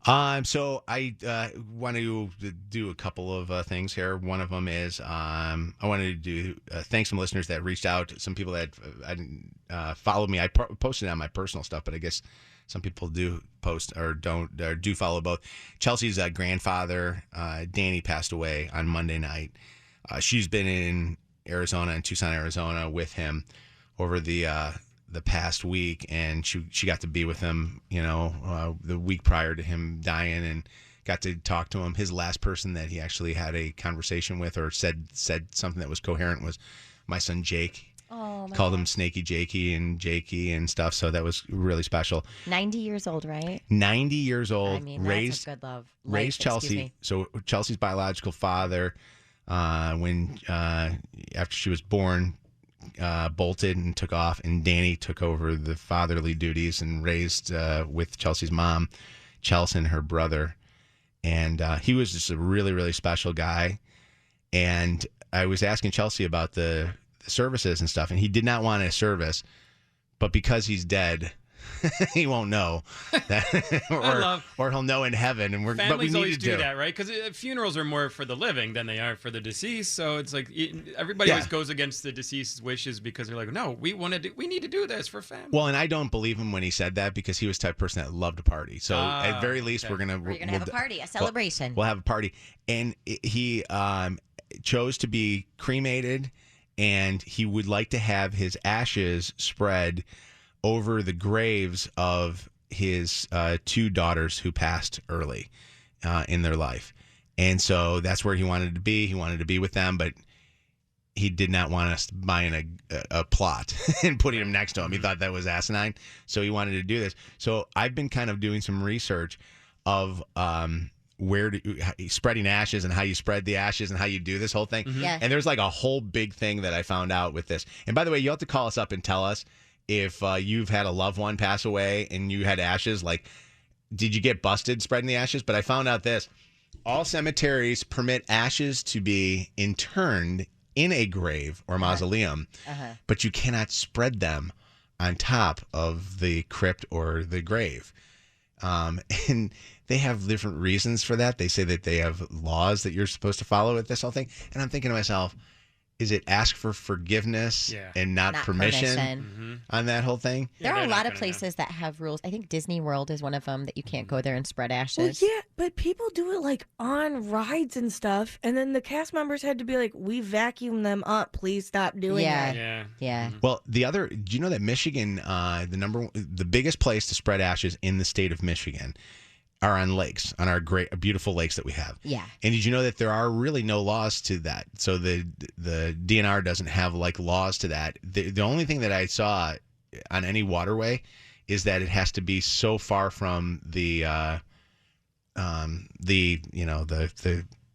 So I want to do a couple of things here. One of them is I wanted to do thank some listeners that reached out. Some people that followed me. I posted on my personal stuff, but I guess some people do post or don't or do follow both. Chelsea's grandfather, Danny, passed away on Monday night. She's been in Arizona, in Tucson, Arizona, with him over the past week, and she got to be with him, the week prior to him dying, and got to talk to him. His last person that he actually had a conversation with or said something that was coherent was my son Jake. Oh, my Called God. him Snaky Jakey and stuff, so that was really special. 90 years old, right? 90 years old. I mean, raised, that's a good love. Raised Chelsea. So Chelsea's biological father, when after she was born, bolted and took off, and Danny took over the fatherly duties and raised with Chelsea's mom, Chelsea, and her brother. And he was just a really, really special guy. And I was asking Chelsea about the services and stuff, and he did not want a service, but because he's dead, he won't know that, or he'll know in heaven. And Families but we need always to do that, right? Because funerals are more for the living than they are for the deceased. So it's like everybody always goes against the deceased's wishes because they're like, no, we need to do this for family. Well, and I don't believe him when he said that, because he was the type of person that loved to party. So at very least, we're gonna have a party, a celebration. We'll have a party, and he chose to be cremated, and he would like to have his ashes spread over the graves of his two daughters who passed early in their life. And so that's where he wanted to be. He wanted to be with them, but he did not want us buying a plot and putting him next to him. He thought that was asinine, so he wanted to do this. So I've been kind of doing some research of spreading ashes and how you spread the ashes and how you do this whole thing. Yeah. And there's like a whole big thing that I found out with this. And by the way, you'll have to call us up and tell us if you've had a loved one pass away and you had ashes. Like, did you get busted spreading the ashes? But I found out this. All cemeteries permit ashes to be interned in a grave or mausoleum, but you cannot spread them on top of the crypt or the grave. And they have different reasons for that. They say that they have laws that you're supposed to follow with this whole thing. And I'm thinking to myself, is it ask for forgiveness and not permission on that whole thing? There are a lot of places that have rules. I think Disney World is one of them that you can't go there and spread ashes. Well, yeah, but people do it like on rides and stuff, and then the cast members had to be like, "We vacuum them up. Please stop doing that." Yeah. Well, do you know that Michigan, the biggest place to spread ashes in the state of Michigan, are on lakes, on our great, beautiful lakes that we have. Yeah. And did you know that there are really no laws to that? So the DNR doesn't have like laws to that. The only thing that I saw on any waterway is that it has to be so far from the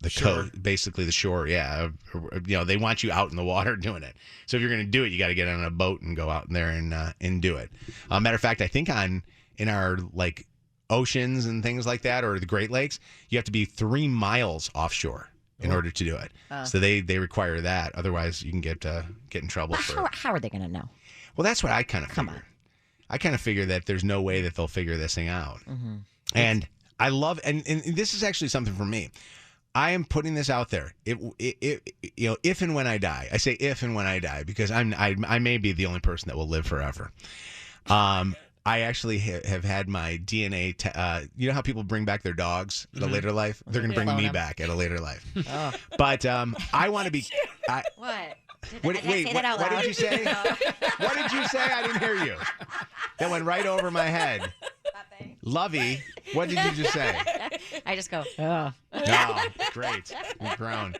Shore. coast, basically the shore. Yeah. They want you out in the water doing it. So if you're going to do it, you got to get on a boat and go out in there and do it. Matter of fact, I think in our like oceans and things like that, or the Great Lakes, you have to be 3 miles offshore in order to do it. So they require that. Otherwise, you can get in trouble. But how are they going to know? Well, that's what I kind of figure. I kind of figure that there's no way that they'll figure this thing out. And I love, and this is actually something for me. I am putting this out there. If and when I die, I say if and when I die, because I may be the only person that will live forever. I actually have had my DNA. You know how people bring back their dogs at a later life? They're going to bring me back at a later life. But I want to be. What? What did you say? What did you say? I didn't hear you. That went right over my head. Lovey, what did you just say? I just go, oh. Oh, great. You've grown.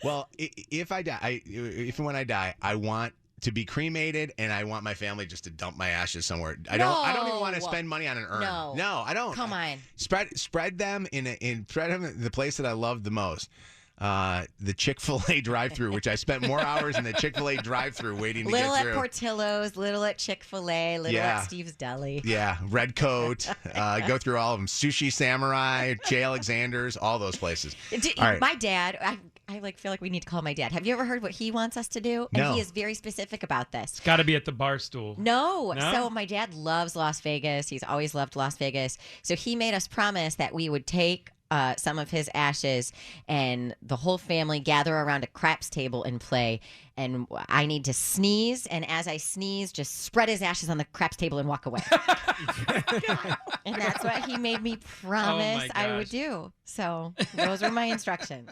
Well, if I die, if and when I die, I want to be cremated, and I want my family just to dump my ashes somewhere. I don't even want to spend money on an urn. No, I don't. Come on. Spread them in the place that I love the most. The Chick-fil-A drive-thru, which I spent more hours in the Chick-fil-A drive-thru waiting to get through. Little at Portillo's, little at Chick-fil-A, little at Steve's Deli. Yeah, Red Coat. Go through all of them. Sushi Samurai, J. Alexander's, all those places. My dad, feel like we need to call my dad. Have you ever heard what he wants us to do? And No. he is very specific about this. It's got to be at the bar stool. No. No? So my dad loves Las Vegas. He's always loved Las Vegas. So he made us promise that we would take some of his ashes and the whole family gather around a craps table and play. And I need to sneeze. And as I sneeze, just spread his ashes on the craps table and walk away. And that's what he made me promise I would gosh. do. So those were my instructions.